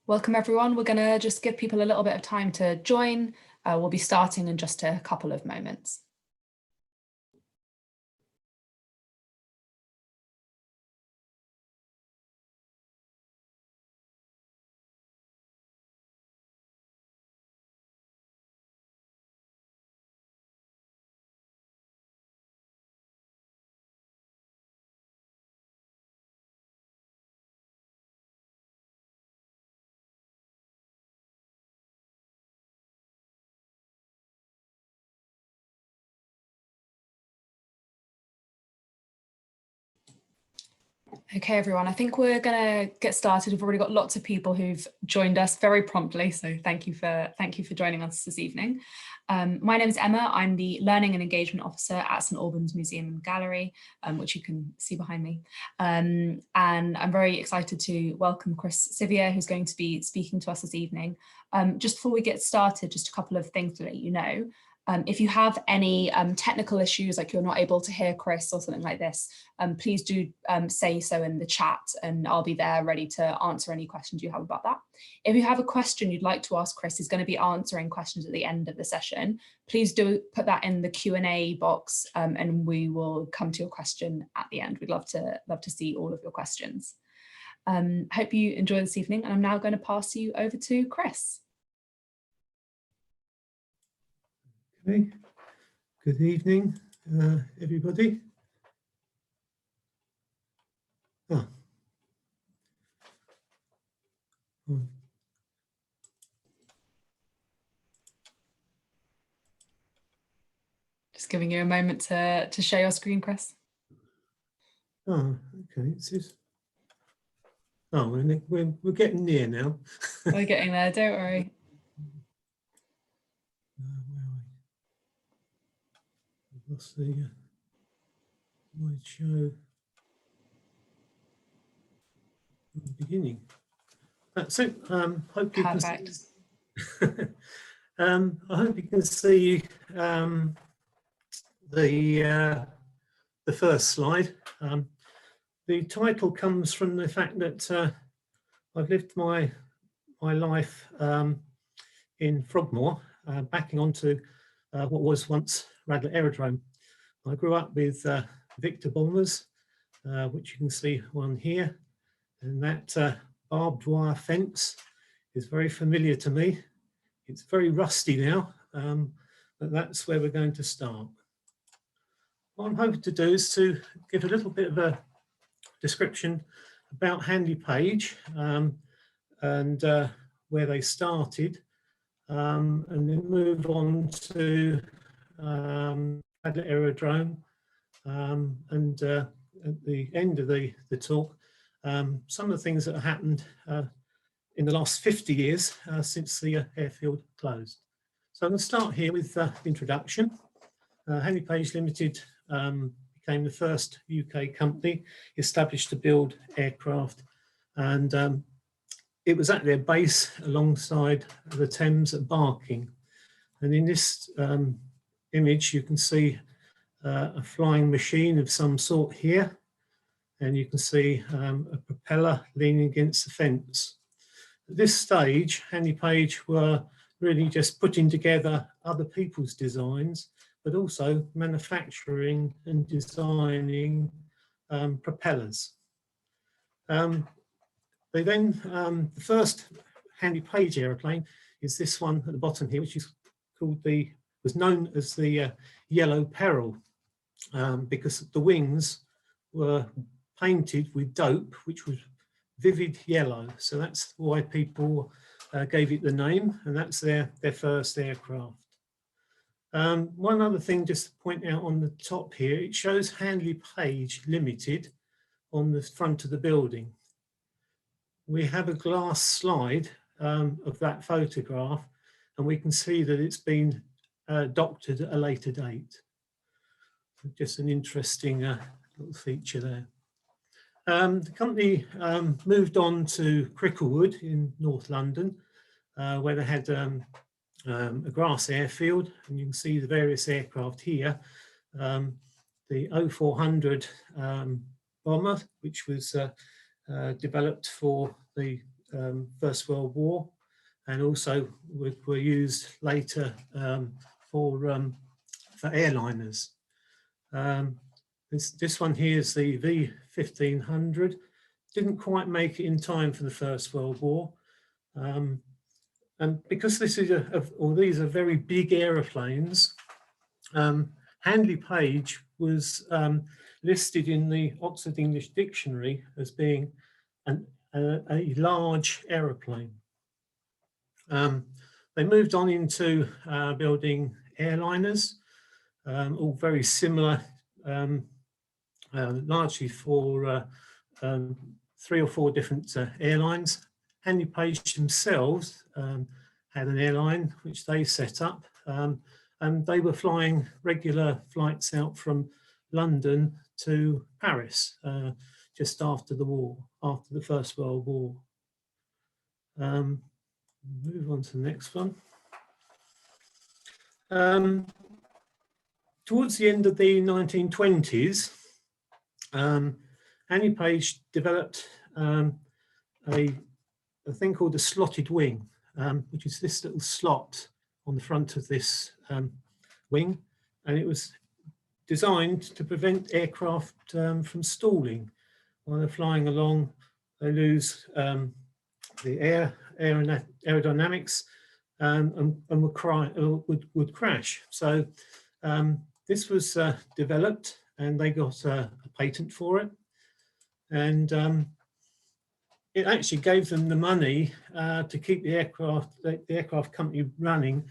Welcome everyone. We're going to just give people a little bit of time to join. We'll be starting in just a couple of moments. Okay, everyone, I think we're going to get started. We've already got lots of people who've joined us very promptly, so thank you for joining us this evening. My name is Emma. I'm the Learning and Engagement Officer at St Albans Museum and Gallery, which you can see behind me. And I'm very excited to welcome Chris Scivyer, who's going to be speaking to us this evening. Just before we get started, just a couple of things to let you know. If you have any technical issues, like you're not able to hear Chris or something like this, please do say so in the chat and I'll be there ready to answer any questions you have about that. If you have a question you'd like to ask Chris, he's going to be answering questions at the end of the session. Please do put that in the Q&A box and we will come to your question at the end. We'd love to see all of your questions. Hope you enjoy this evening, and I'm now going to pass you over to Chris. Okay. Good evening, everybody. Just giving you a moment to share your screen, Chris. Oh, okay. Oh, we're getting near now. We're getting there. Don't worry. What's the my show at the beginning? So hope you Perfect. can I hope you can see the first slide. The title comes from the fact that I've lived my life in Frogmore, backing onto what was once Radlett Aerodrome. I grew up with Victor bombers, which you can see one here, and that barbed wire fence is very familiar to me. It's very rusty now, but that's where we're going to start. What I'm hoping to do is to give a little bit of a description about Handley Page and where they started, and then move on to Radlett Aerodrome, and at the end of the talk, some of the things that have happened in the last 50 years since the airfield closed. So I'm going to start here with the introduction. Handley Page Limited became the first UK company established to build aircraft, and it was at their base alongside the Thames at Barking. And in this image you can see a flying machine of some sort here, and you can see a propeller leaning against the fence. At this stage, Handley Page were really just putting together other people's designs, but also manufacturing and designing propellers. They then, the first Handley Page aeroplane is this one at the bottom here, which is called was known as the Yellow Peril, because the wings were painted with dope, which was vivid yellow. So that's why people gave it the name, and that's their first aircraft. One other thing just to point out on the top here, it shows Handley Page Limited on the front of the building. We have a glass slide of that photograph, and we can see that it's been doctored at a later date. Just an interesting little feature there. The company moved on to Cricklewood in North London, where they had a grass airfield, and you can see the various aircraft here. The 0400 bomber, which was developed for the First World War, and also were used later for airliners. This one here is the V1500. Didn't quite make it in time for the First World War. And because this is these are very big aeroplanes, Handley Page was listed in the Oxford English Dictionary as being a large aeroplane. They moved on into building airliners, all very similar, largely for 3 or 4 different airlines. Handley Page themselves had an airline which they set up, and they were flying regular flights out from London to Paris just after the war, after the First World War. Move on to the next one. Towards the end of the 1920s, Handley Page developed a thing called a slotted wing, which is this little slot on the front of this wing, and it was designed to prevent aircraft from stalling. While they're flying along, they lose the aerodynamics and would crash. So this was developed, and they got a patent for it, and it actually gave them the money to keep the aircraft company running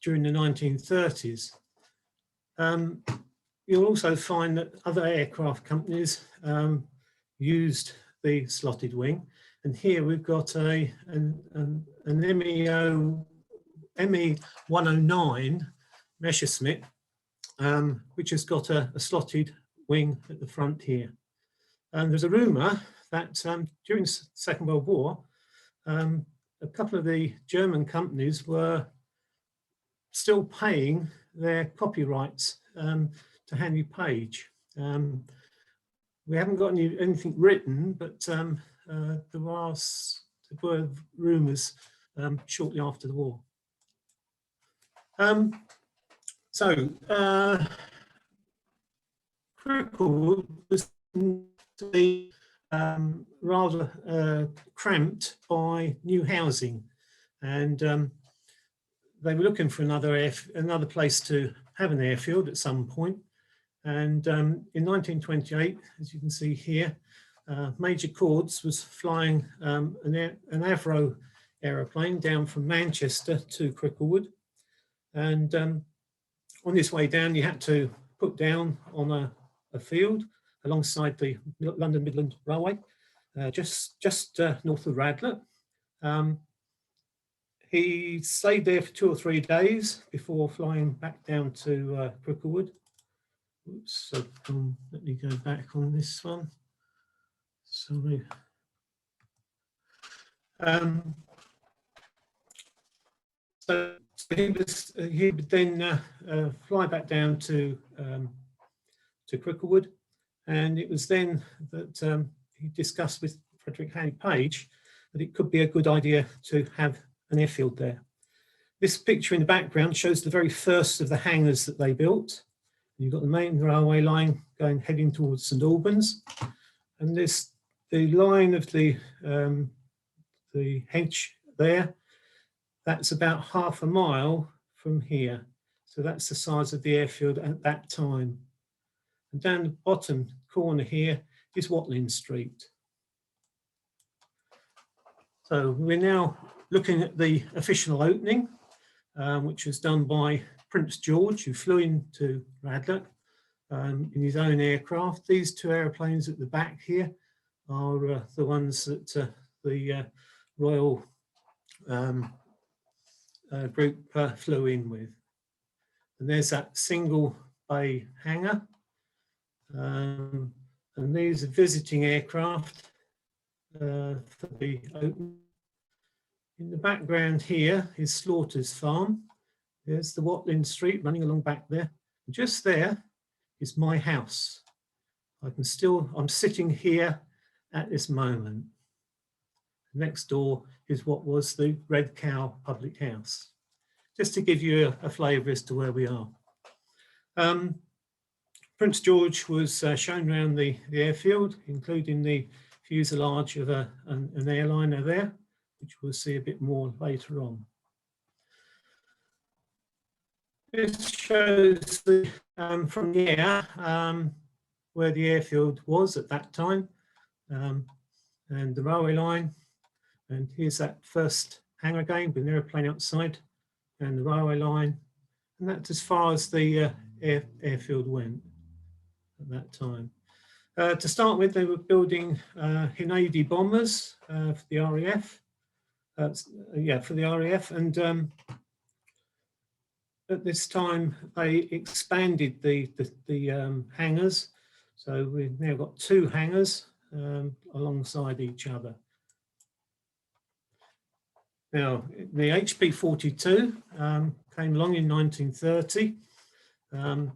during the 1930s. You'll also find that other aircraft companies used the slotted wing, and here we've got an ME-109 Messerschmitt, which has got a slotted wing at the front here. And there's a rumour that during the Second World War, a couple of the German companies were still paying their copyrights to Handley Page. We haven't got anything written, but there were rumours shortly after the war. Cricklewood was to be rather cramped by new housing, and they were looking for another place to have an airfield at some point. And in 1928, as you can see here, Major Cords was flying an Avro aeroplane down from Manchester to Cricklewood, and on this way down, you had to put down on a field alongside the London Midland Railway, just north of Radlett. He stayed there for 2 or 3 days before flying back down to Cricklewood. Oops, so let me go back on this one. Sorry. So he would then fly back down to Cricklewood, and it was then that he discussed with Frederick Handley Page that it could be a good idea to have an airfield there. This picture in the background shows the very first of the hangars that they built. You've got the main railway line heading towards St Albans, and the line of the hedge there, that's about half a mile from here. So that's the size of the airfield at that time. And down the bottom corner here is Watling Street. So we're now looking at the official opening, which was done by Prince George, who flew into Radlett in his own aircraft. These 2 aeroplanes at the back here are the ones that the Royal group flew in with. And there's that single bay hangar. And these are visiting aircraft for the open. In the background here is Slaughter's Farm. There's the Watling Street running along back there. And just there is my house. I'm sitting here at this moment. Next door is what was the Red Cow Public House, just to give you a flavour as to where we are. Prince George was shown around the airfield, including the fuselage of an airliner there, which we'll see a bit more later on. This shows the, from the air where the airfield was at that time, and the railway line. And here's that first hangar again with an aeroplane outside, and the railway line. And that's as far as the airfield went at that time. To start with, they were building Hinadi bombers for the RAF. For the RAF, and at this time they expanded the hangars, so we've now got 2 hangars alongside each other. Now, the HP-42 came along in 1930.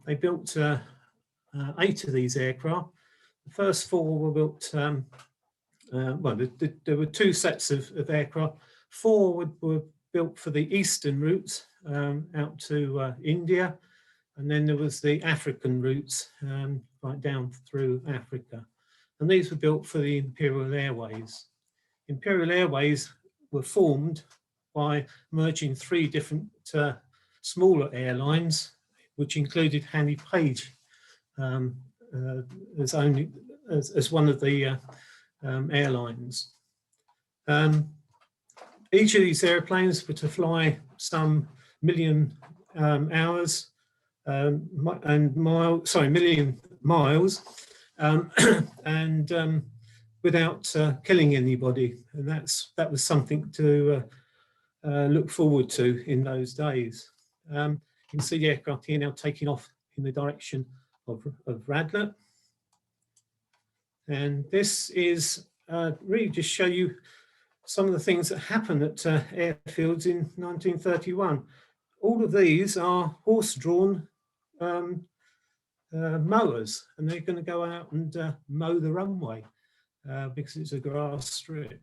They built 8 of these aircraft. The first 4 were built, there were 2 sets of aircraft. 4 were built for the eastern routes out to India, and then there was the African routes right down through Africa. And these were built for the Imperial Airways. Imperial Airways were formed by merging 3 different smaller airlines, which included Handley Page as one of the airlines. Each of these airplanes were to fly some million hours million miles, and without killing anybody, and that was something to look forward to in those days. You can see the aircraft here now taking off in the direction of Radlett, and this is really just show you some of the things that happened at airfields in 1931. All of these are horse-drawn mowers, and they're going to go out and mow the runway because it's a grass strip.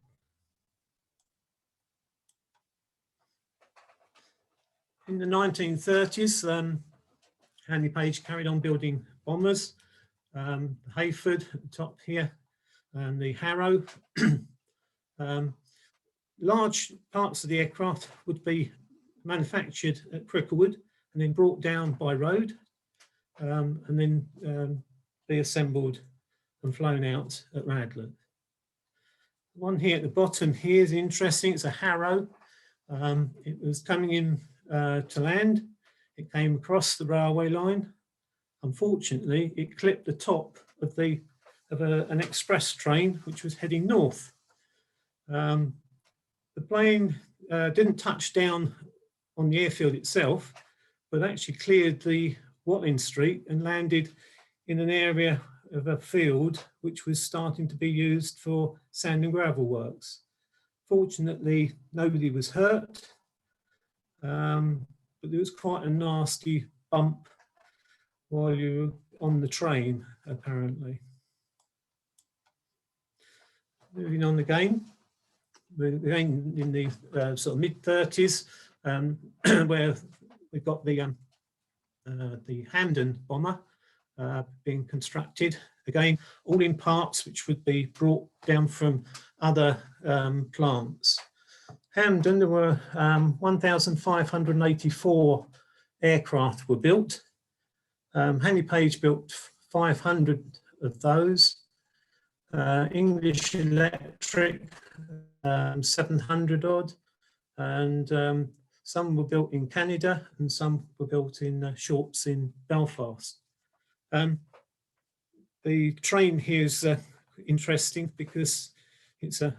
In the 1930s, Handley Page carried on building bombers. Hayford at the top here, and the Harrow. Large parts of the aircraft would be manufactured at Cricklewood and then brought down by road, and then be assembled and flown out at Radlett. One here at the bottom here is interesting. It's a Harrow. It was coming in to land. It came across the railway line. Unfortunately, it clipped the top of an express train which was heading north. The plane didn't touch down on the airfield itself, but actually cleared the Watling Street and landed in an area of a field which was starting to be used for sand and gravel works. Fortunately, nobody was hurt, but there was quite a nasty bump while you were on the train, apparently. Moving on again. Again in the sort of mid-30s, where we've got the Hamden bomber being constructed. Again, all in parts which would be brought down from other plants. Hamden, there were 1,584 aircraft were built. Handley Page built 500 of those. English Electric, 700 odd, and some were built in Canada and some were built in Shorts in Belfast. The train here is interesting because it's a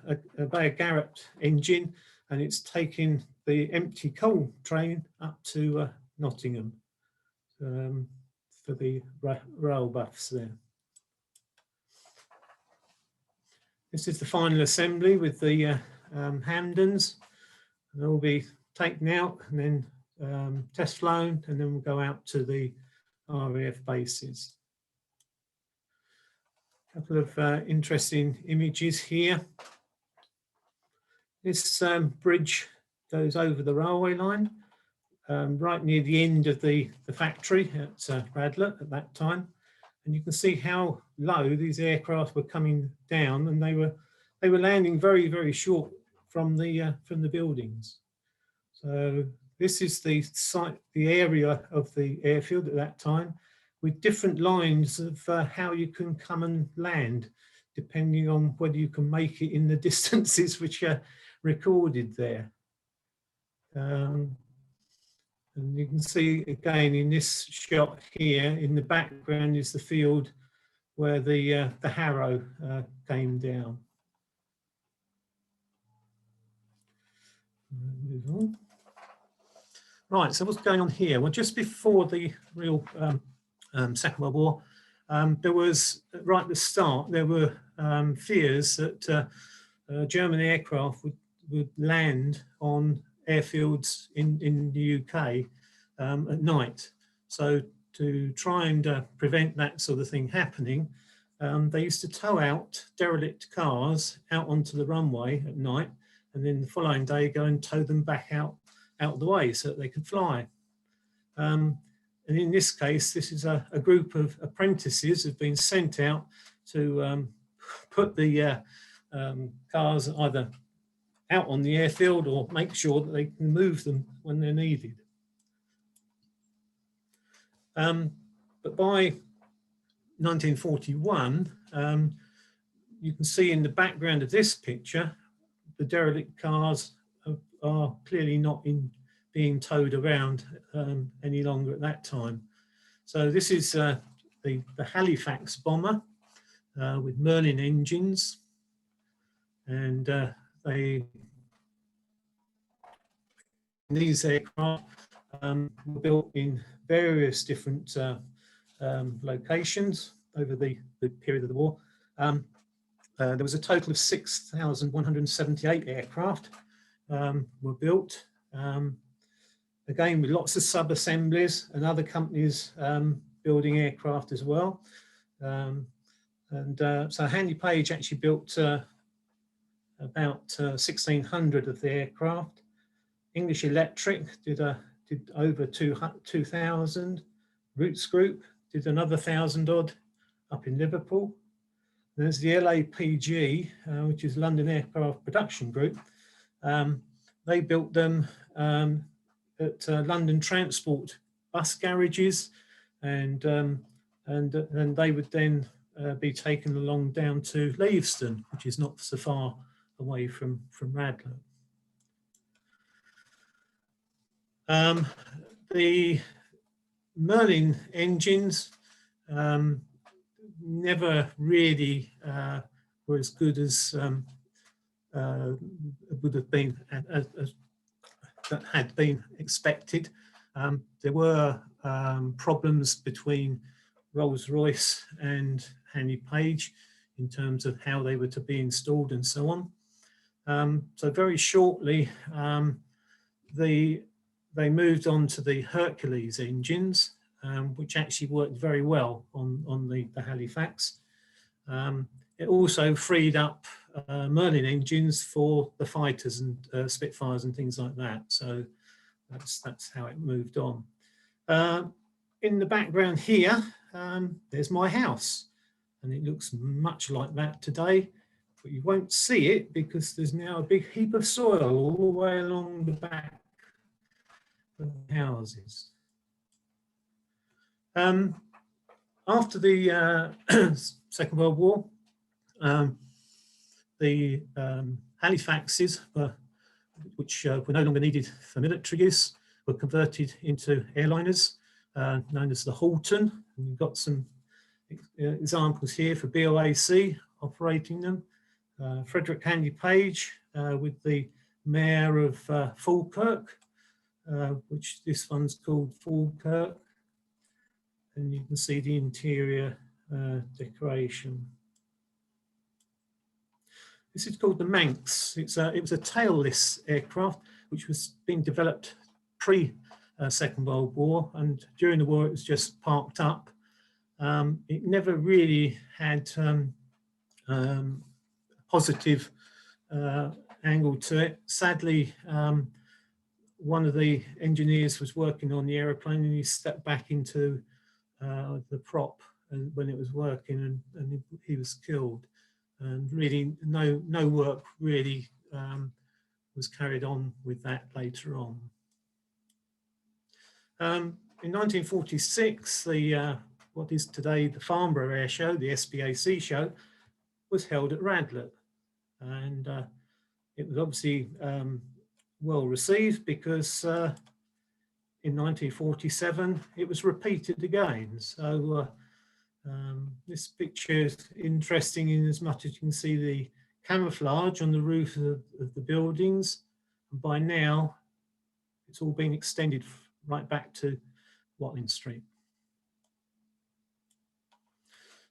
Garrett engine, and it's taking the empty coal train up to Nottingham for the rail buffs there. This is the final assembly with the Hamdens. They'll be taken out and then test flown, and then we'll go out to the RAF bases. A couple of interesting images here. This bridge goes over the railway line, right near the end of the factory at Radlett at that time. And you can see how low these aircraft were coming down, and they were landing very, very short from the buildings. So this is the site, the area of the airfield at that time, with different lines of how you can come and land, depending on whether you can make it in the distances which are recorded there. And you can see again in this shot here, in the background is the field where the Harrow came down. Move on. Right, so what's going on here? Well, just before the real Second World War, there was, right at the start, there were fears that German aircraft would land on airfields in the UK at night. So to try and prevent that sort of thing happening, they used to tow out derelict cars out onto the runway at night, and then the following day go and tow them back out of the way so that they could fly. And in this case, this is a group of apprentices who've been sent out to put the cars either out on the airfield or make sure that they can move them when they're needed. But by 1941, you can see in the background of this picture, the derelict cars are clearly not being towed around any longer at that time. So this is the Halifax bomber with Merlin engines, and these aircraft were built in various different locations over the period of the war. There was a total of 6,178 aircraft were built, again with lots of sub-assemblies and other companies building aircraft as well. So Handley Page actually built about 1,600 of the aircraft. English Electric did over 2,000. Roots Group did another 1,000 odd up in Liverpool. There's the LAPG, which is London Aircraft Production Group. They built them at London Transport bus garages, and they would then be taken along down to Leavesden, which is not so far away from Radlett. The Merlin engines never really were as good as would have been that had been expected. There were problems between Rolls-Royce and Handley Page in terms of how they were to be installed and so on. So very shortly, they moved on to the Hercules engines, which actually worked very well on the Halifax. It also freed up Merlin engines for the fighters and Spitfires and things like that. So that's how it moved on. In the background here, there's my house, and it looks much like that today, but you won't see it because there's now a big heap of soil all the way along the back of the houses. After the Second World War, the Halifaxes, which were no longer needed for military use, were converted into airliners known as the Halton. And we've got some examples here for BOAC operating them. Frederick Handley Page with the Mayor of Falkirk, which this one's called Falkirk. And you can see the interior decoration. This is called the Manx. It was a tailless aircraft which was being developed pre-Second World War, and during the war it was just parked up. It never really had positive angle to it. Sadly, one of the engineers was working on the aeroplane and he stepped back into the prop when it was working, and he was killed. And really, no work really was carried on with that later on. In 1946, what is today the Farnborough Air Show, the SPAC show, was held at Radlett, and it was obviously well received because in 1947 it was repeated again. So this picture is interesting in as much as you can see the camouflage on the roof of the buildings, and by now it's all been extended right back to Watling Street.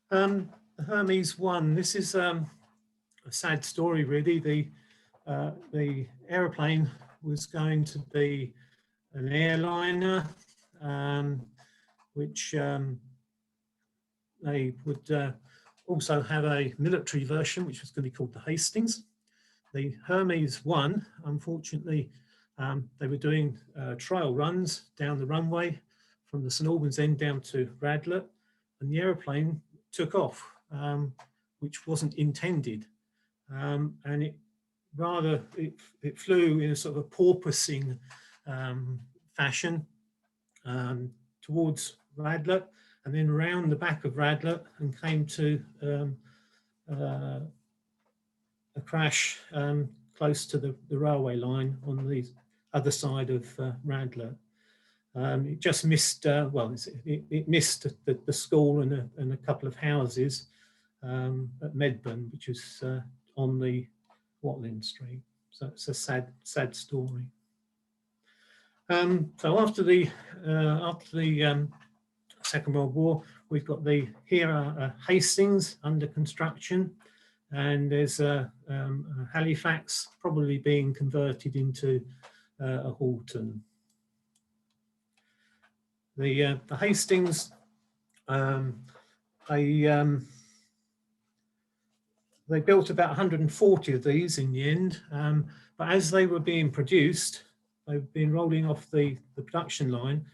Hermes 1, this is a sad story really. The aeroplane was going to be an airliner, which they would also have a military version, which was going to be called the Hastings. The Hermes 1, unfortunately, they were doing trial runs down the runway from the St Albans end down to Radlett, and the aeroplane took off, which wasn't intended. And it flew in a sort of a porpoising fashion towards Radlett, and then around the back of Radlett and came to a crash close to the railway line on the other side of Radlett. It just missed, it missed the school and a couple of houses at Medburn, which is on the Watling Street. So it's a sad story. So after the Second World War, we've got Hastings under construction, and there's a Halifax probably being converted into a Halton. The Hastings, they built about 140 of these in the end, but as they were being produced, they've been rolling off the production line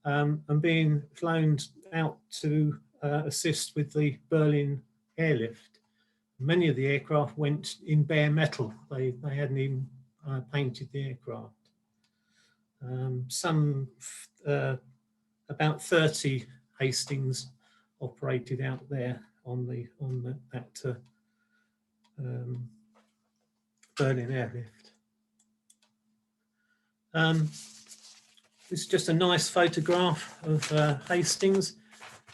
and being flown out to assist with the Berlin airlift. Many of the aircraft went in bare metal. They hadn't even painted the aircraft. About 30 Hastings operated out there on that Berlin airlift. This is just a nice photograph of Hastings,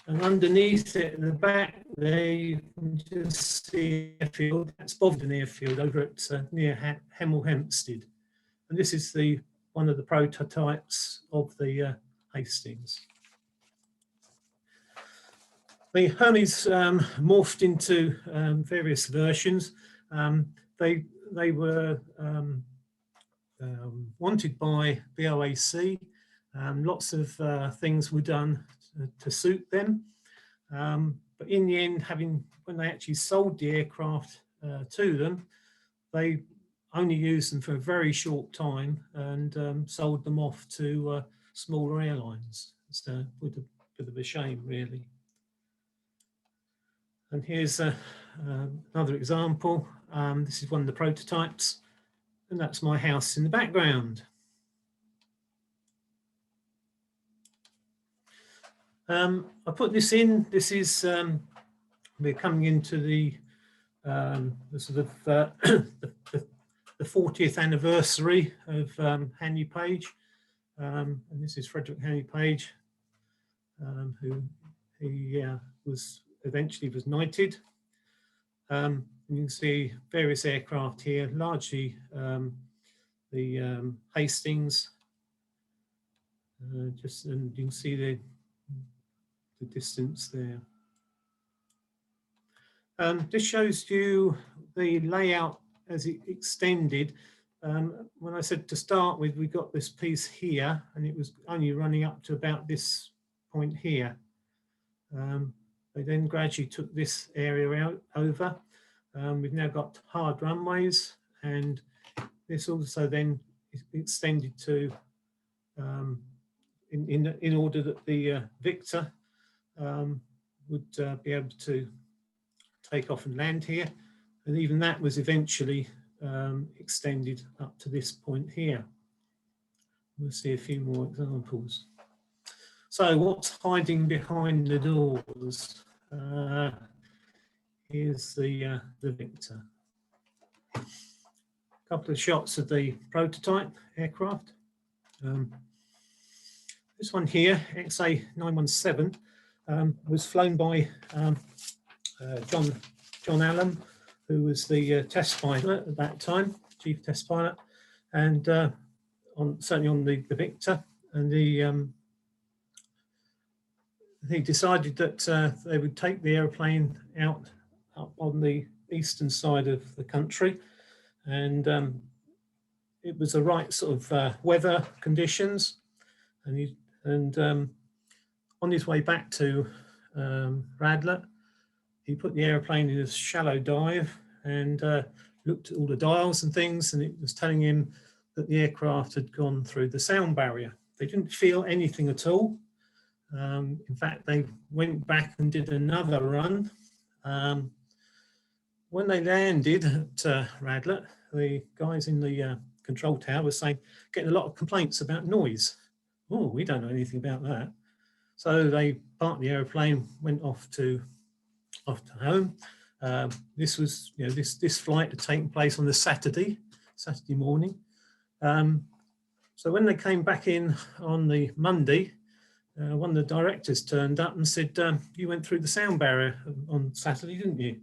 and underneath it in the back there you can just see airfield. That's Bovington Airfield over at near Hemel Hempstead, and this is one of the prototypes of the Hastings. The Hermes morphed into various versions. They were wanted by BOAC. Lots of things were done to suit them, but in the end, when they actually sold the aircraft to them, they only used them for a very short time and sold them off to smaller airlines. It's a bit of a shame, really. And here's another example. This is one of the prototypes, and that's my house in the background. I put this in. This is we're coming into the sort of the 40th anniversary of Handley Page, and this is Frederick Handley Page, who he eventually was knighted. You can see various aircraft here, largely the Hastings. And you can see the distance there. This shows you the layout as it extended. When I said to start with, we got this piece here, and it was only running up to about this point here. They then gradually took this area over. We've now got hard runways, and this also then is extended to in order that the victor would be able to take off and land here, and even that was eventually extended up to this point here. We'll see a few more examples. So what's hiding behind the doors? Here's the victor. A couple of shots of the prototype aircraft. This one here, XA917, was flown by John Allen, who was the test pilot at that time, chief test pilot, and certainly on the Victor, and he decided that they would take the aeroplane out up on the eastern side of the country, and it was the right sort of weather conditions, and on his way back to Radlett, he put the aeroplane in a shallow dive and looked at all the dials and things, and it was telling him that the aircraft had gone through the sound barrier. They didn't feel anything at all. In fact, they went back and did another run. When they landed at Radlett, the guys in the control tower were saying, getting a lot of complaints about noise. Oh, we don't know anything about that. So they parked the aeroplane, went off to home. This was, this flight had taken place on the Saturday morning. So when they came back in on the Monday, one of the directors turned up and said, you went through the sound barrier on Saturday, didn't you?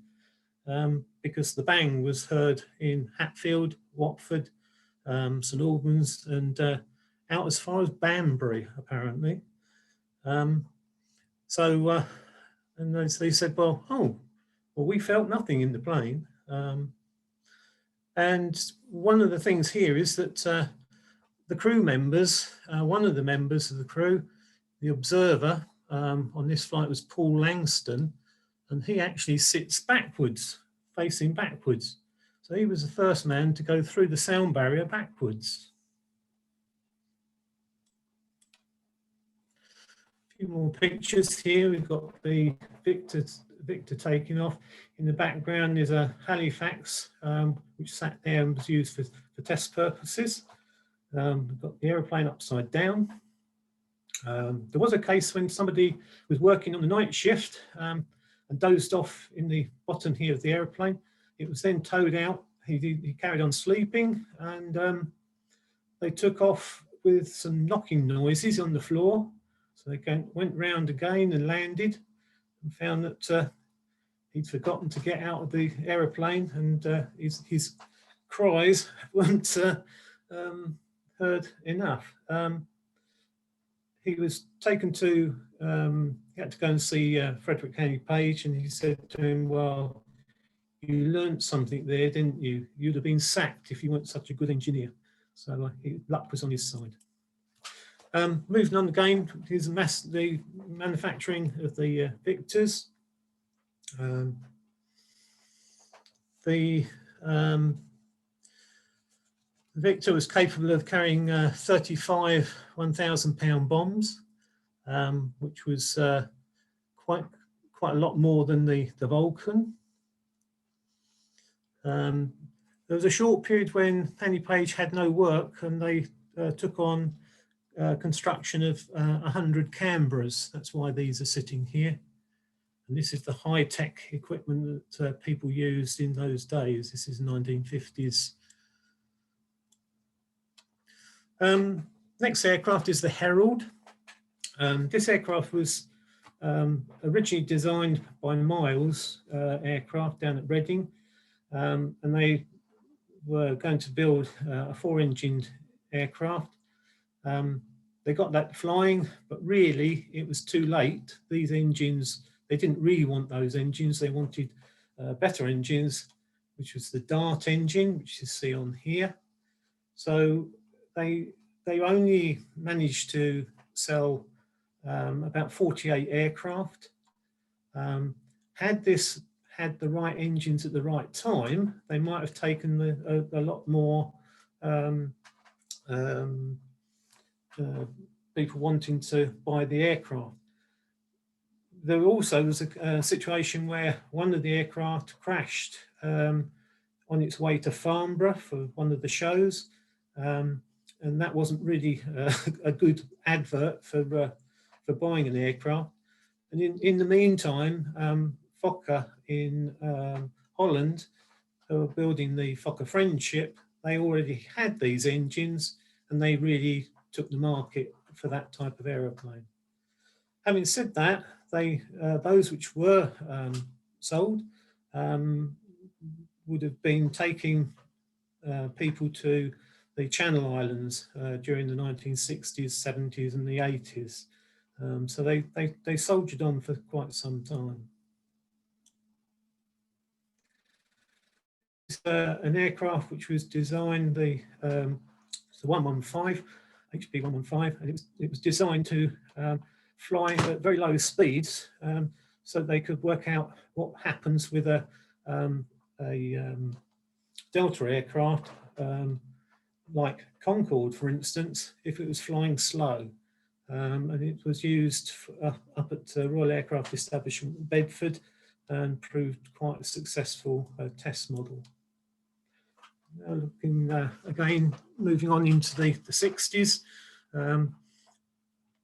Because the bang was heard in Hatfield, Watford, St Albans, and out as far as Banbury, apparently. And they said, well, we felt nothing in the plane. And one of the things here is that the crew members, one of the members of the crew, the observer on this flight was Paul Langston, and he actually sits backwards, facing backwards. So he was the first man to go through the sound barrier backwards. A few more pictures here. We've got the Victor taking off. In the background is a Halifax, which sat there and was used for test purposes. We've got the aeroplane upside down. There was a case when somebody was working on the night shift and dozed off in the bottom here of the aeroplane. It was then towed out. He carried on sleeping, and they took off with some knocking noises on the floor. So they went round again and landed, and found that he'd forgotten to get out of the aeroplane, and his cries weren't heard enough. He was taken to, he had to go and see Frederick Handley Page, and he said to him, well, you learned something there, didn't you? You'd have been sacked if you weren't such a good engineer. So luck was on his side. Moving on again, here's the manufacturing of the Victors. The Victor was capable of carrying 35 1,000-pound bombs, which was quite a lot more than the Vulcan. There was a short period when Handley Page had no work, and they took on construction of 100 Canberras. That's why these are sitting here. And this is the high-tech equipment that people used in those days. This is 1950s. Next aircraft is the Herald. This aircraft was originally designed by Miles Aircraft down at Reading, and they were going to build a 4-engined aircraft. They got that flying, but really it was too late. These engines, they didn't really want those engines. They wanted better engines, which was the Dart engine, which you see on here. So they only managed to sell about 48 aircraft. Had this had the right engines at the right time, they might have taken a lot more people wanting to buy the aircraft. There also was a situation where one of the aircraft crashed on its way to Farnborough for one of the shows, and that wasn't really a good advert for buying an aircraft. And in the meantime, Fokker in Holland, who were building the Fokker Friendship, they already had these engines, and they really took the market for that type of aeroplane. Having said that, those which were sold would have been taking people to the Channel Islands during the 1960s, 70s and the 80s. So they soldiered on for quite some time. It's an aircraft which was designed, the 115, HP 115, and it was designed to fly at very low speeds, so they could work out what happens with a Delta aircraft, like Concorde, for instance, if it was flying slow. And it was used up at Royal Aircraft Establishment Bedford and proved quite a successful test model. Now looking again, moving on into the 60s.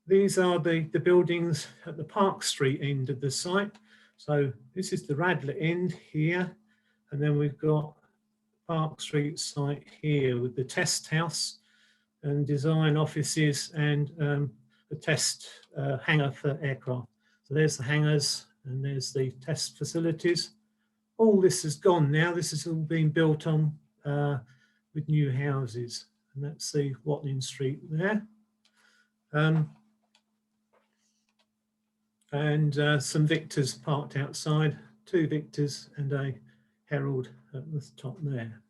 These are the buildings at the Park Street end of the site. So this is the Radlett end here, and then we've got Park Street site here with the test house and design offices and the test hangar for aircraft. So there's the hangars and there's the test facilities. All this is gone now. This is all being built on with new houses, and that's the Watling Street there. And some Victors parked outside, 2 Victors and a Herald at the top there.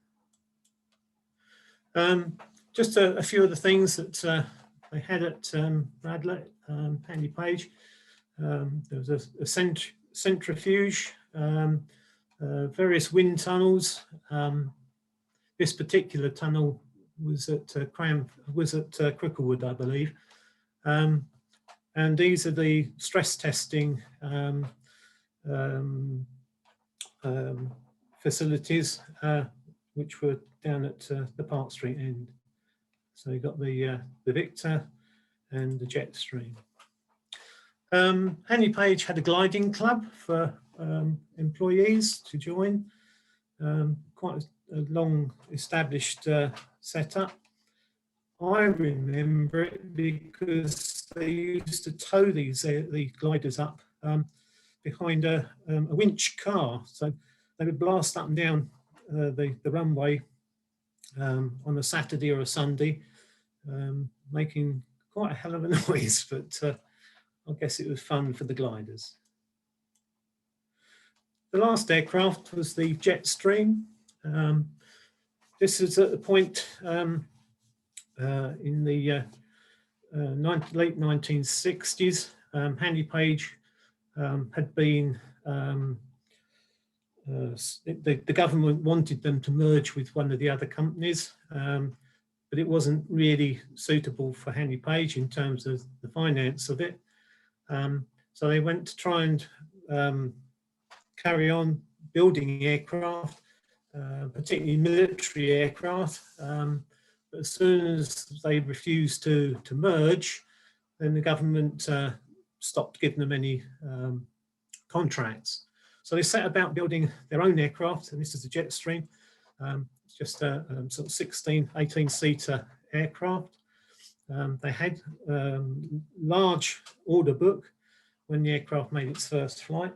Just a few of the things that they had at Radlett, Handley Page. There was a centrifuge, various wind tunnels. This particular tunnel was at Cricklewood, I believe. And these are the stress testing facilities, which were down at the Park Street end. So you got the Victor and the Jetstream. Handley Page had a gliding club for employees to join. Quite a long established setup. I remember it because they used to tow the gliders up behind a winch car. So they would blast up and down the runway on a Saturday or a Sunday, making quite a hell of a noise, but I guess it was fun for the gliders. The last aircraft was the Jetstream. This is at the point in the late 1960s. Handley Page had been, the government wanted them to merge with one of the other companies, but it wasn't really suitable for Handley Page in terms of the finance of it. So they went to try and carry on building aircraft, particularly military aircraft. But as soon as they refused to merge, then the government stopped giving them any contracts. So they set about building their own aircraft, and this is the Jetstream. It's just a sort of 16, 18-seater aircraft. They had large order book when the aircraft made its first flight.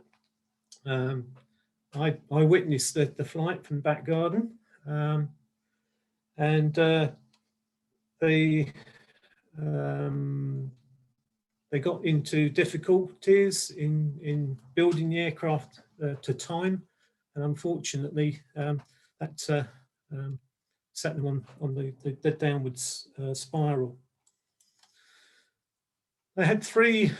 I witnessed the flight from the back garden, and they got into difficulties in building the aircraft to time, and unfortunately that set them on the downwards spiral. They had 3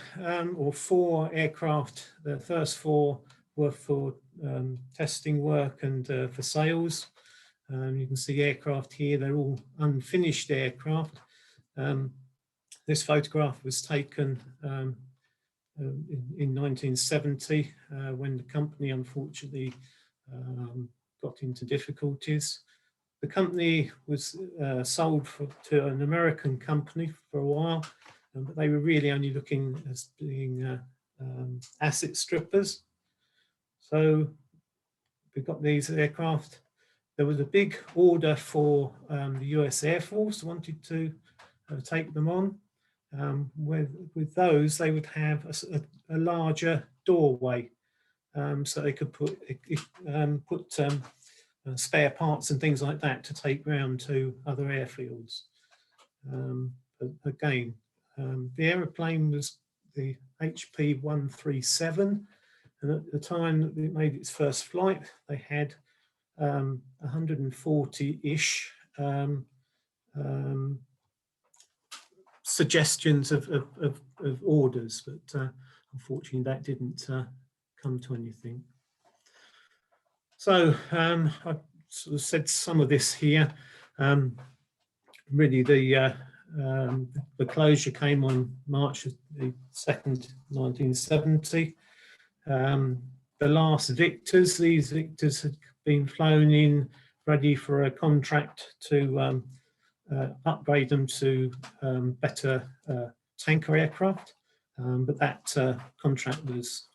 or 4 aircraft. The first 4 were for testing work and for sales. You can see aircraft here, they're all unfinished aircraft. This photograph was taken in 1970 when the company unfortunately got into difficulties. The company was sold to an American company for a while, but they were really only looking as being asset strippers. So we got these aircraft. There was a big order for the US Air Force, wanted to take them on. With those, they would have a larger doorway, so they could put spare parts and things like that to take round to other airfields. Again, the aeroplane was the HP 137, and at the time that it made its first flight, they had 140-ish suggestions of orders, but unfortunately that didn't come to anything. So I've sort of said some of this here. Really, the closure came on March the 2nd, 1970. The last Victors, these Victors had been flown in ready for a contract to upgrade them to better tanker aircraft, but that contract was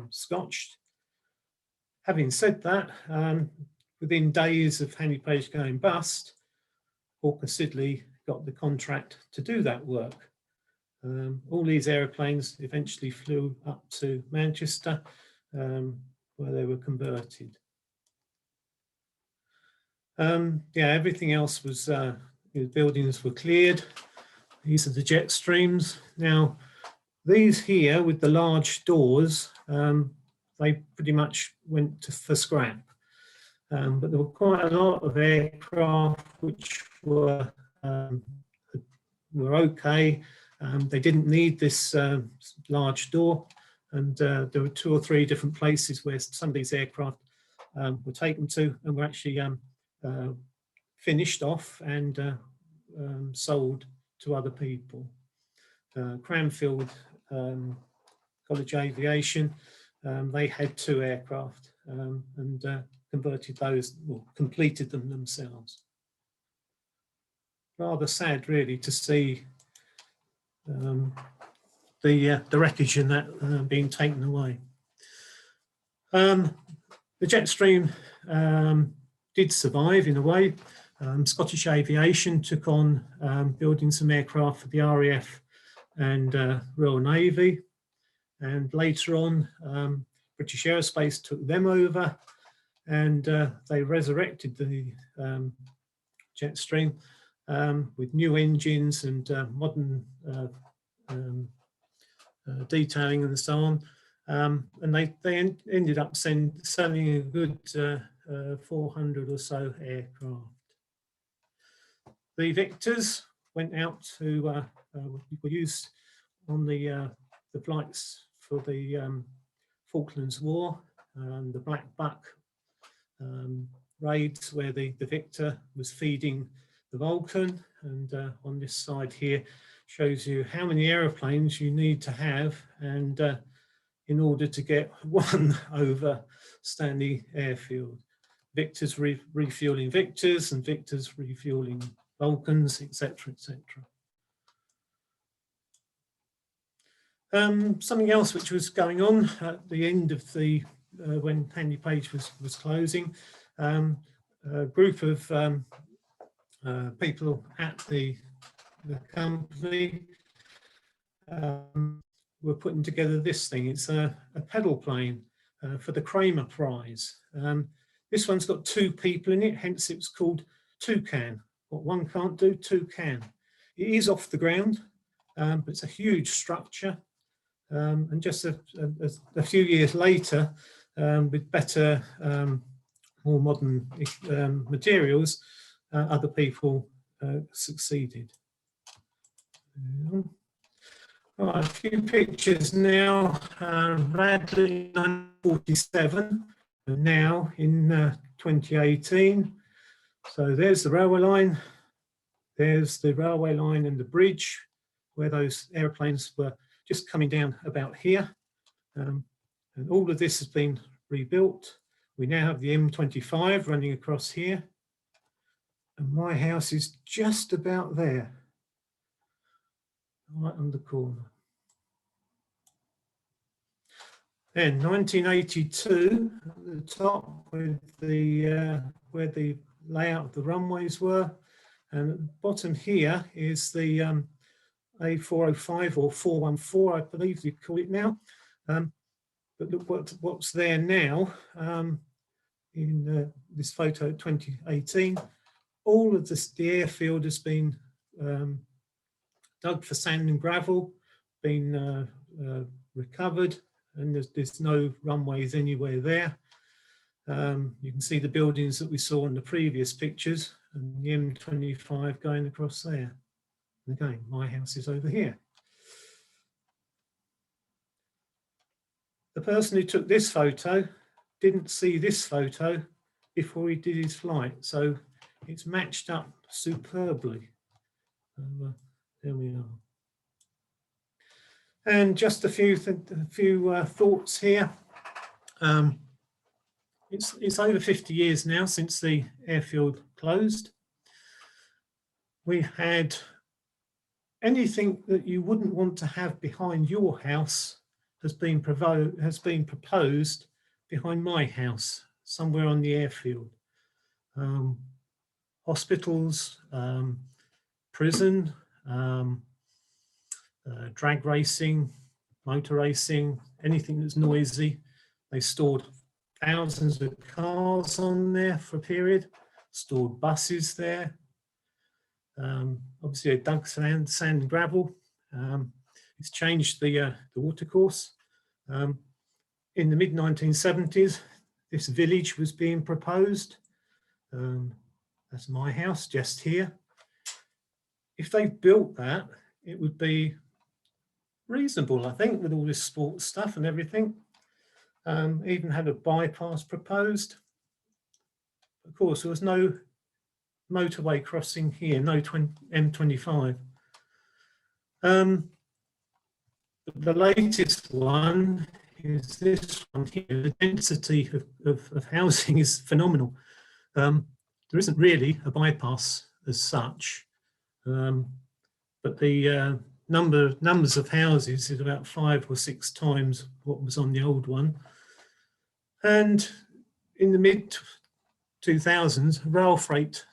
scotched. Having said that, within days of Handley Page going bust, Hawker Siddeley got the contract to do that work. All these aeroplanes eventually flew up to Manchester, where they were converted. Yeah, everything else was, the buildings were cleared. These are the Jetstreams. Now, these here with the large doors, they pretty much went for scrap. But there were quite a lot of aircraft which were okay. They didn't need this large door, and there were 2 or 3 different places where some of these aircraft were taken to and were actually finished off and sold to other people. Cranfield College Aviation, they had 2 aircraft and converted those, or completed them themselves. Rather sad, really, to see the wreckage and that being taken away. The Jetstream did survive in a way. Scottish Aviation took on building some aircraft for the RAF and Royal Navy, and later on British Aerospace took them over, and they resurrected the Jetstream with new engines and modern detailing and so on, and they ended up selling a good 400 or so aircraft. The Victors went out to were used on the flights for the Falklands War, and the Black Buck raids where the Victor was feeding the Vulcan, and on this side here shows you how many aeroplanes you need to have and in order to get one over Stanley Airfield. Victors refueling Victors and Victors refueling Vulcans, etc., etc. Something else which was going on at the end of the when Handley Page was closing, a group of people at the company were putting together this thing. It's a pedal plane for the Kramer Prize. This one's got 2 people in it, hence it was called Toucan. What one can't do, 2 can. It is off the ground, but it's a huge structure. And just a few years later, with better, more modern materials, other people succeeded. All right, a few pictures now. Radlett 1947, now in 2018. So there's the railway line. There's the railway line and the bridge where those airplanes were just coming down about here. And all of this has been rebuilt. We now have the M25 running across here. And my house is just about there, right on the corner. Then 1982 at the top with the where the layout of the runways were, and at the bottom here is the A405 or 414, I believe you call it now. But look what's there now in this photo 2018. All of this, the airfield has been dug for sand and gravel, been recovered, and there's no runways anywhere there. You can see the buildings that we saw in the previous pictures, and the M25 going across there. And again, my house is over here. The person who took this photo didn't see this photo before he did his flight, so it's matched up superbly. There we are. And just a few thoughts here. It's over 50 years now since the airfield closed. We had anything that you wouldn't want to have behind your house has been proposed behind my house, somewhere on the airfield. Hospitals, prison, drag racing, motor racing, anything that's noisy. They stored thousands of cars on there for a period, stored buses there. Obviously, they dug sand and gravel. It's changed the watercourse. In the mid-1970s, this village was being proposed. That's my house just here. If they built that, it would be reasonable, I think, with all this sports stuff and everything. Even had a bypass proposed. Of course, there was no motorway crossing here, no M25. The latest one is this one here. The density of housing is phenomenal. There isn't really a bypass as such, but the numbers of houses is about 5 or 6 times what was on the old one. And in the mid-2000s, a rail freight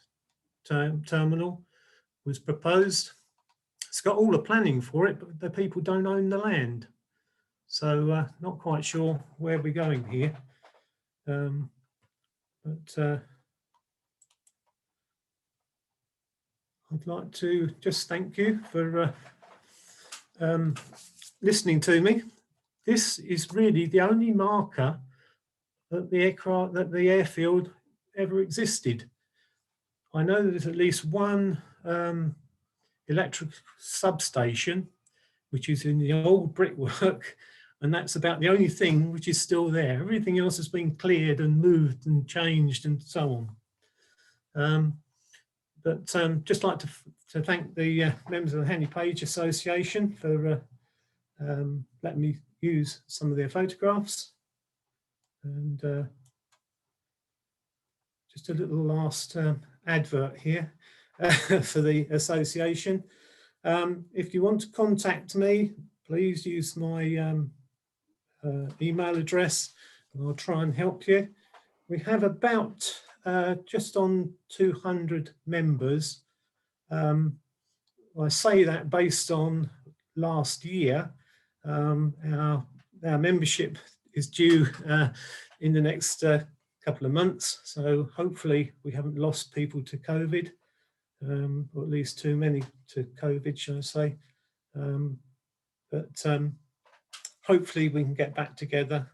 terminal was proposed. It's got all the planning for it, but the people don't own the land. So not quite sure where we're going here. But I'd like to just thank you for listening to me. This is really the only marker that the airfield ever existed. I know there's at least one electric substation, which is in the old brickwork, and that's about the only thing which is still there. Everything else has been cleared and moved and changed and so on. But just like to thank the members of the Handley Page Association for letting me use some of their photographs. And just a little last advert here for the association. If you want to contact me, please use my email address and I'll try and help you. We have about just on 200 members. I say that based on last year. Our membership is due in the next couple of months, so hopefully we haven't lost people to COVID, or at least too many to COVID, shall I say. But hopefully we can get back together.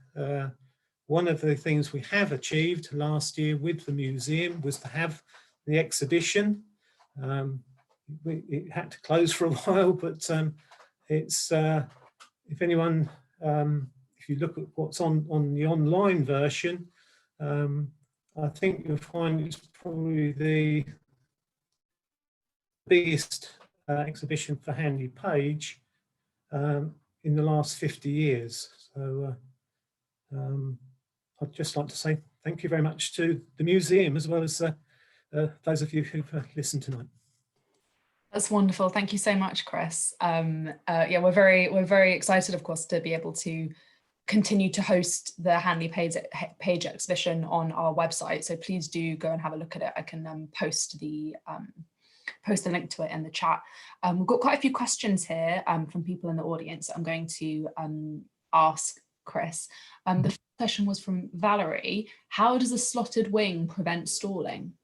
One of the things we have achieved last year with the museum was to have the exhibition. It had to close for a while, but it's if anyone, if you look at what's on the online version, I think you'll find it's probably the biggest exhibition for Handley Page in the last 50 years. So I'd just like to say thank you very much to the museum, as well as those of you who've listened tonight. That's wonderful. Thank you so much, Chris. Yeah, we're very excited, of course, to be able to continue to host the Handley Page exhibition on our website. So please do go and have a look at it. I can post the link to it in the chat. We've got quite a few questions here from people in the audience that I'm going to ask Chris. The first question was from Valerie. How does a slotted wing prevent stalling?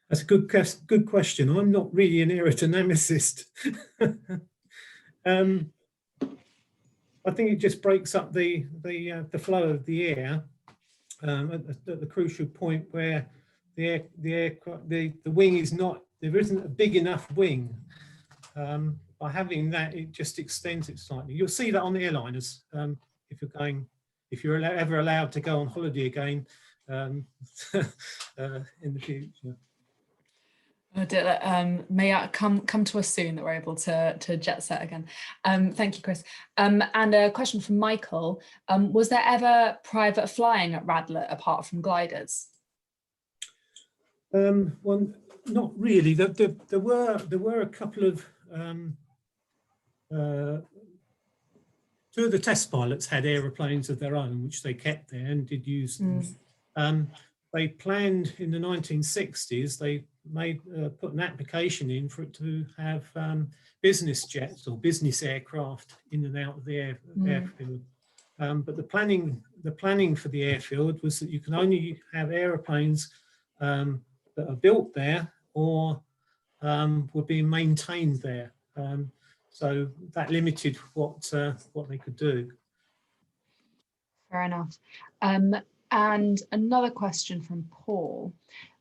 That's a good question. I'm not really an aerodynamicist. I think it just breaks up the flow of the air at the crucial point where the wing is not, there isn't a big enough wing. By having that, it just extends it slightly. You'll see that on the airliners if you're ever allowed to go on holiday again in the future. May I come to us soon that we're able to jet set again. Thank you, Chris. And a question from Michael. Was there ever private flying at Radlett apart from gliders? Well, not really. There were a couple of two of the test pilots had aeroplanes of their own, which they kept there and did use them. They planned in the 1960s, they put an application in for it to have business jets or business aircraft in and out of the airfield. But the planning for the airfield was that you can only have aeroplanes that are built there or were being maintained there. So that limited what they could do. Fair enough. And another question from Paul.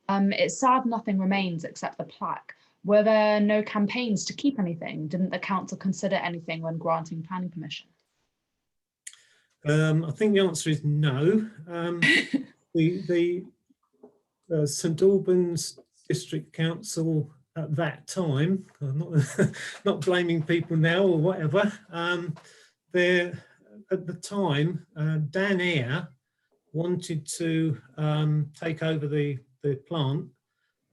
It's sad nothing remains except the plaque. Were there no campaigns to keep anything? Didn't the council consider anything when granting planning permission? I think the answer is no. The St Albans District Council at that time, I'm not blaming people now or whatever, at the time, Dan Air wanted to take over the plant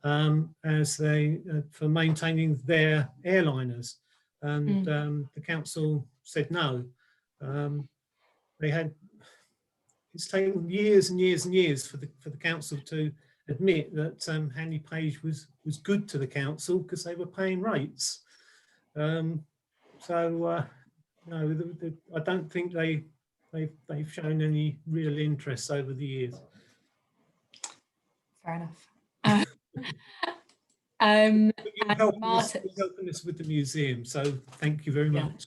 as for maintaining their airliners, and the council said no. It's taken years and years and years for the council to admit that Handley Page was good to the council because they were paying rates. So no, I don't think they've shown any real interest over the years. Fair enough. You're helping us with the museum, so thank you very much.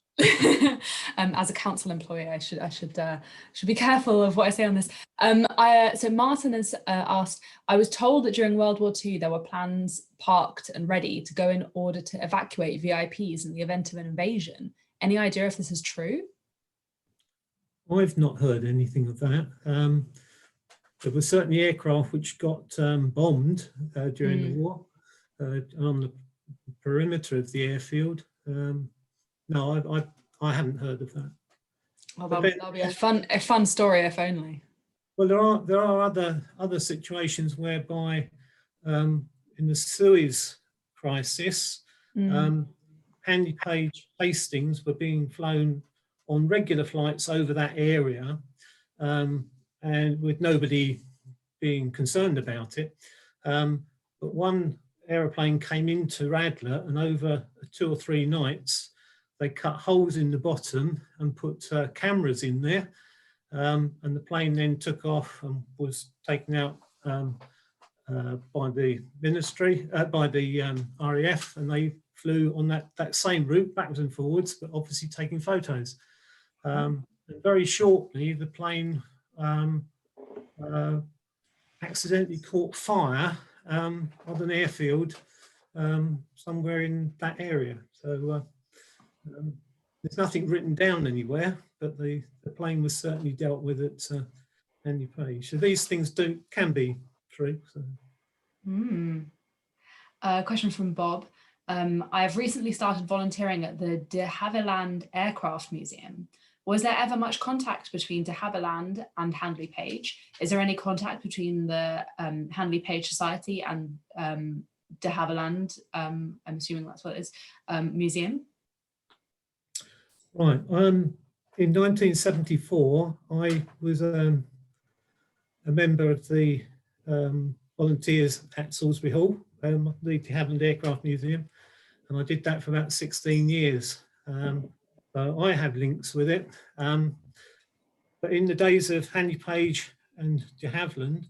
As a council employee, I should be careful of what I say on this. So Martin has asked, I was told that during World War II there were plans parked and ready to go in order to evacuate VIPs in the event of an invasion. Any idea if this is true? I've not heard anything of that. There were certainly aircraft which got bombed during the war on the perimeter of the airfield. No, I haven't heard of that. Well, that'll be a fun story, if only. Well, there are other situations whereby in the Suez crisis, Handley Page Hastings were being flown on regular flights over that area, and with nobody being concerned about it. But one aeroplane came into Radlett, and over 2 or 3 nights, they cut holes in the bottom and put cameras in there. And the plane then took off and was taken out by the ministry, by the RAF, and they flew on that same route backwards and forwards, but obviously taking photos. And very shortly, the plane accidentally caught fire on an airfield somewhere in that area. So there's nothing written down anywhere, but the plane was certainly dealt with at Handley Page. So these things can be true. So. Question from Bob. I have recently started volunteering at the de Havilland Aircraft Museum. Was there ever much contact between de Havilland and Handley Page? Is there any contact between the Handley Page Society and de Havilland, I'm assuming that's what it is, museum? Right. In 1974, I was a member of the volunteers at Salisbury Hall, the de Havilland Aircraft Museum, and I did that for about 16 years. So I have links with it. But in the days of Handley Page and de Havilland,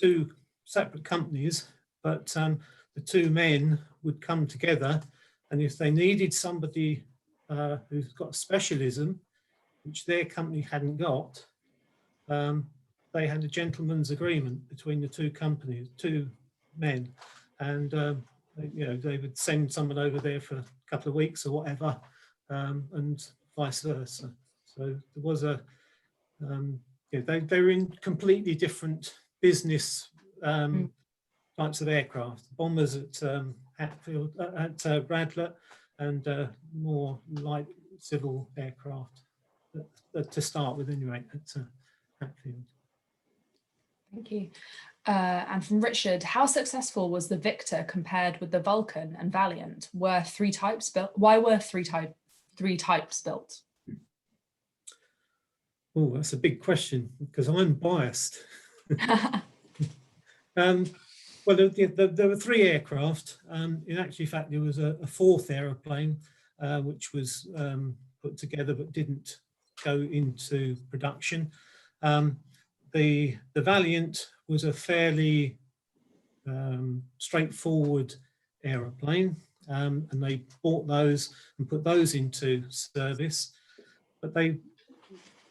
two separate companies, but the two men would come together, and if they needed somebody who's got a specialism, which their company hadn't got, they had a gentleman's agreement between the two companies, two men, and they would send someone over there for a couple of weeks or whatever, and vice versa. So there was a they were in completely different business types of aircraft. Bombers at Hatfield, at Radlett, and more light civil aircraft to start with, anyway, at Hatfield. Thank you. And from Richard, how successful was the Victor compared with the Vulcan and Valiant? Were three types built? Why were three types built? Oh, that's a big question, because I'm biased. Well, there were three aircraft. In actual fact, there was a fourth aeroplane, which was put together but didn't go into production. The Valiant was a fairly straightforward aeroplane, and they bought those and put those into service. But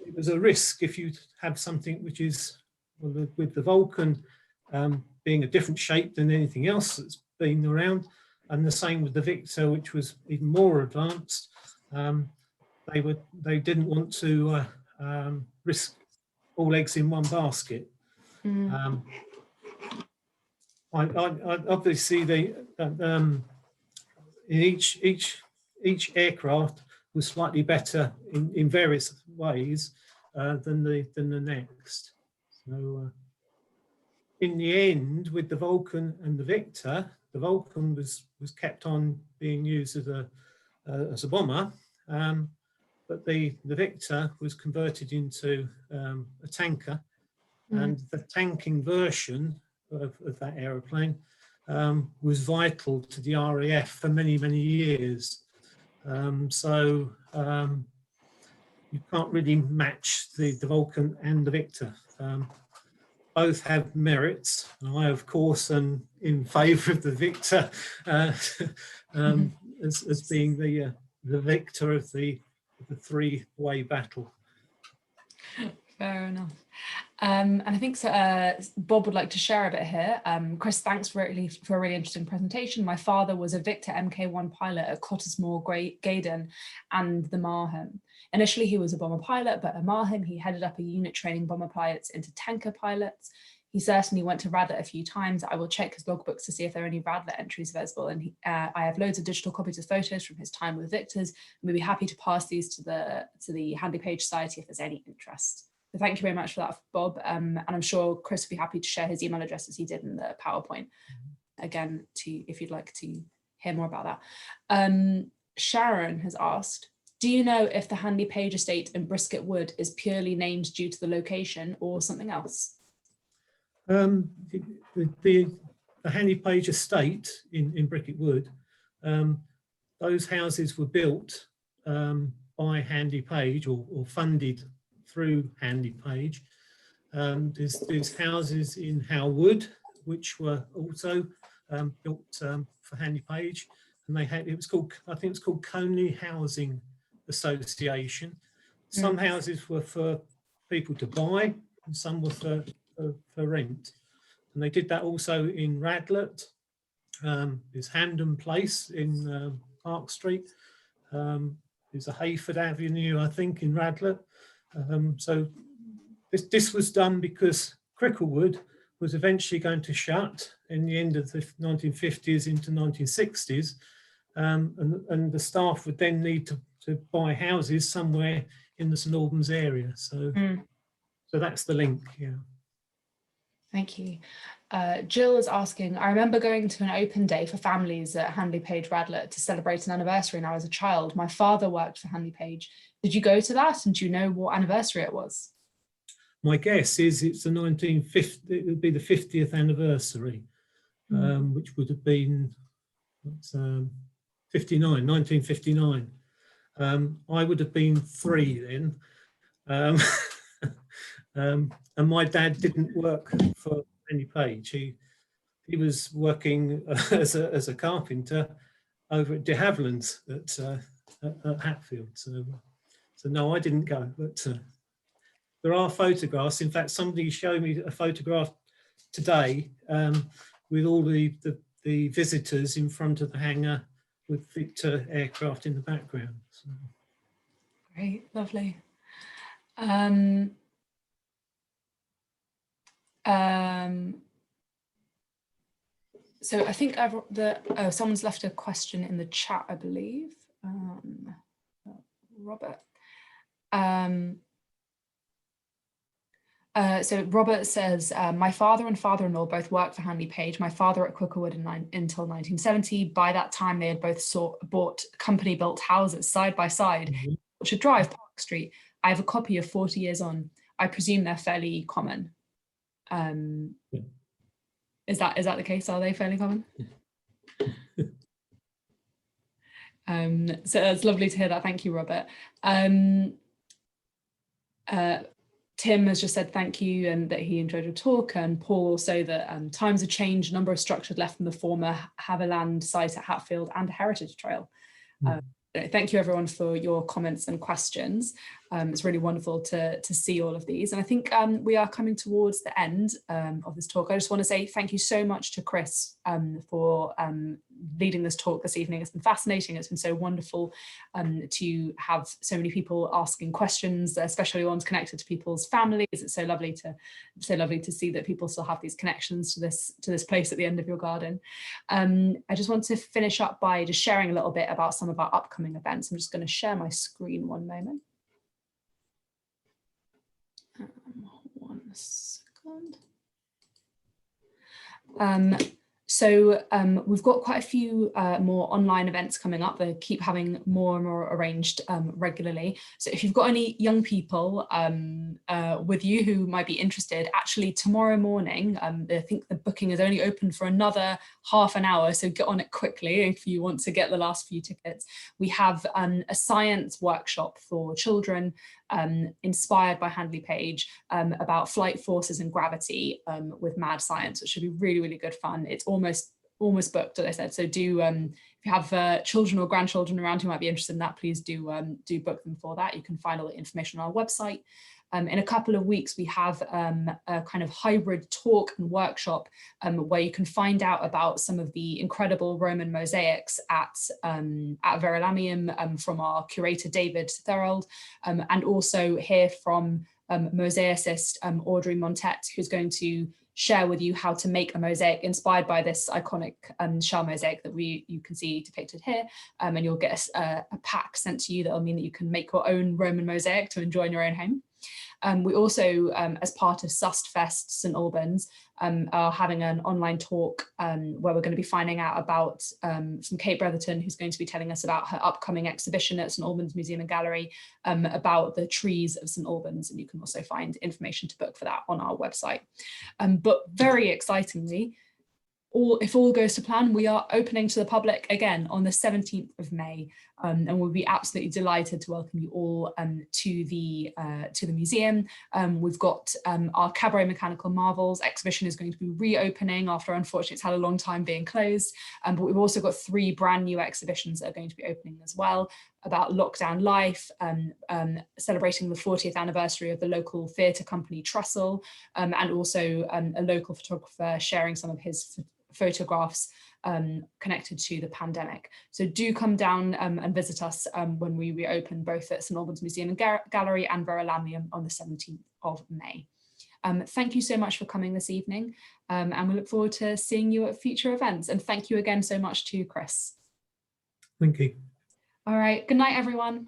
it was a risk if you have something which is, well, with the Vulcan being a different shape than anything else that's been around, and the same with the Victor, which was even more advanced. They didn't want to risk all eggs in one basket. I obviously each aircraft was slightly better in various ways than the next. So in the end, with the Vulcan and the Victor, the Vulcan was kept on being used as a bomber, but the Victor was converted into a tanker, and the tanking version of that aeroplane was vital to the RAF for many, many years. So you can't really match the Vulcan and the Victor. Both have merits. I, of course, am in favour of the Victor as being the victor of the three-way battle. Fair enough. And I think so, Bob would like to share a bit here. Chris, thanks for a really interesting presentation. My father was a Victor Mk1 pilot at Cottesmore, Gaydon and the Marham. Initially, he was a bomber pilot, but at Marham, he headed up a unit training bomber pilots into tanker pilots. He certainly went to Radlett a few times. I will check his logbooks to see if there are any Radlett entries visible. And I have loads of digital copies of photos from his time with Victors, and we'd be happy to pass these to the Handley Page Society if there's any interest. So thank you very much for that, Bob. And I'm sure Chris would be happy to share his email address as he did in the PowerPoint, again, if you'd like to hear more about that. Sharon has asked, do you know if the Handley Page estate in Brisket Wood is purely named due to the location or something else? The Handley Page estate in Brisket Wood, those houses were built by Handley Page or funded through Handley Page. There's houses in Howwood which were also built for Handley Page, and I think it was called Conley Housing Association. Some houses were for people to buy, and some were for rent. And they did that also in Radlett. There's Hamden Place in Park Street. There's a Hayford Avenue, I think, in Radlett. So This was done because Cricklewood was eventually going to shut in the end of the 1950s into 1960s, and the staff would then need to buy houses somewhere in the St Albans area. So, so that's the link. Yeah. Thank you. Jill is asking, I remember going to an open day for families at Handley Page Radlett to celebrate an anniversary when I was a child. My father worked for Handley Page. Did you go to that, and do you know what anniversary it was? My guess is it's the 1950, it would be the 50th anniversary, which would have been 1959. I would have been 3 then. And my dad didn't work for Handley Page. He was working as a carpenter over at de Havilland's at Hatfield. So no, I didn't go, but there are photographs. In fact, somebody showed me a photograph today with all the visitors in front of the hangar with Victor aircraft in the background. So. Great, lovely. So I think someone's left a question in the chat, I believe. Robert. So Robert says, my father and father-in-law both worked for Handley Page, my father at Cricklewood until 1970. By that time, they had both bought company-built houses side by side, Orchard Drive, Park Street. I have a copy of 40 Years On. I presume they're fairly common. Is that the case? Are they fairly common? So it's lovely to hear that. Thank you, Robert. Tim has just said thank you and that he enjoyed your talk, and Paul also that times have changed, a number of structures left from the former Haviland site at Hatfield and a heritage trail. Thank you everyone for your comments and questions. It's really wonderful to see all of these, and I think we are coming towards the end of this talk. I just want to say thank you so much to Chris for leading this talk this evening. It's been fascinating. It's been so wonderful to have so many people asking questions, especially ones connected to people's families. It's so lovely to see that people still have these connections to this place at the end of your garden. I just want to finish up by just sharing a little bit about some of our upcoming events. I'm just going to share my screen one moment. 1 second. So we've got quite a few more online events coming up. They keep having more and more arranged regularly. So if you've got any young people with you who might be interested, actually tomorrow morning, I think the booking is only open for another half an hour, so get on it quickly if you want to get the last few tickets. We have a science workshop for children inspired by Handley Page about flight forces and gravity with mad science, which should be really, really good fun. It's almost booked, as I said. So do if you have children or grandchildren around who might be interested in that, please do book them for that. You can find all the information on our website. In a couple of weeks, we have a kind of hybrid talk and workshop where you can find out about some of the incredible Roman mosaics at Verulamium from our curator, David Thorold, and also hear from mosaicist Audrey Montet, who's going to share with you how to make a mosaic inspired by this iconic shell mosaic that you can see depicted here, and you'll get a pack sent to you that will mean that you can make your own Roman mosaic to enjoy in your own home. We also, as part of Sustfest St Albans, are having an online talk where we're going to be finding out about from Kate Bretherton, who's going to be telling us about her upcoming exhibition at St Albans Museum and Gallery about the trees of St Albans, and you can also find information to book for that on our website. But very excitingly, if all goes to plan, we are opening to the public again on the 17th of May, and we'll be absolutely delighted to welcome you all to the museum. We've got our Cabaret Mechanical Marvels exhibition is going to be reopening after, unfortunately, it's had a long time being closed. But we've also got 3 brand new exhibitions that are going to be opening as well. about lockdown life, celebrating the 40th anniversary of the local theatre company Trussell, and also a local photographer sharing some of his photographs connected to the pandemic. So do come down and visit us when we reopen, both at St Albans Museum and Gallery and Verulamium on the 17th of May. Thank you so much for coming this evening, and we look forward to seeing you at future events. And thank you again so much to Chris. Thank you. All right, good night, everyone.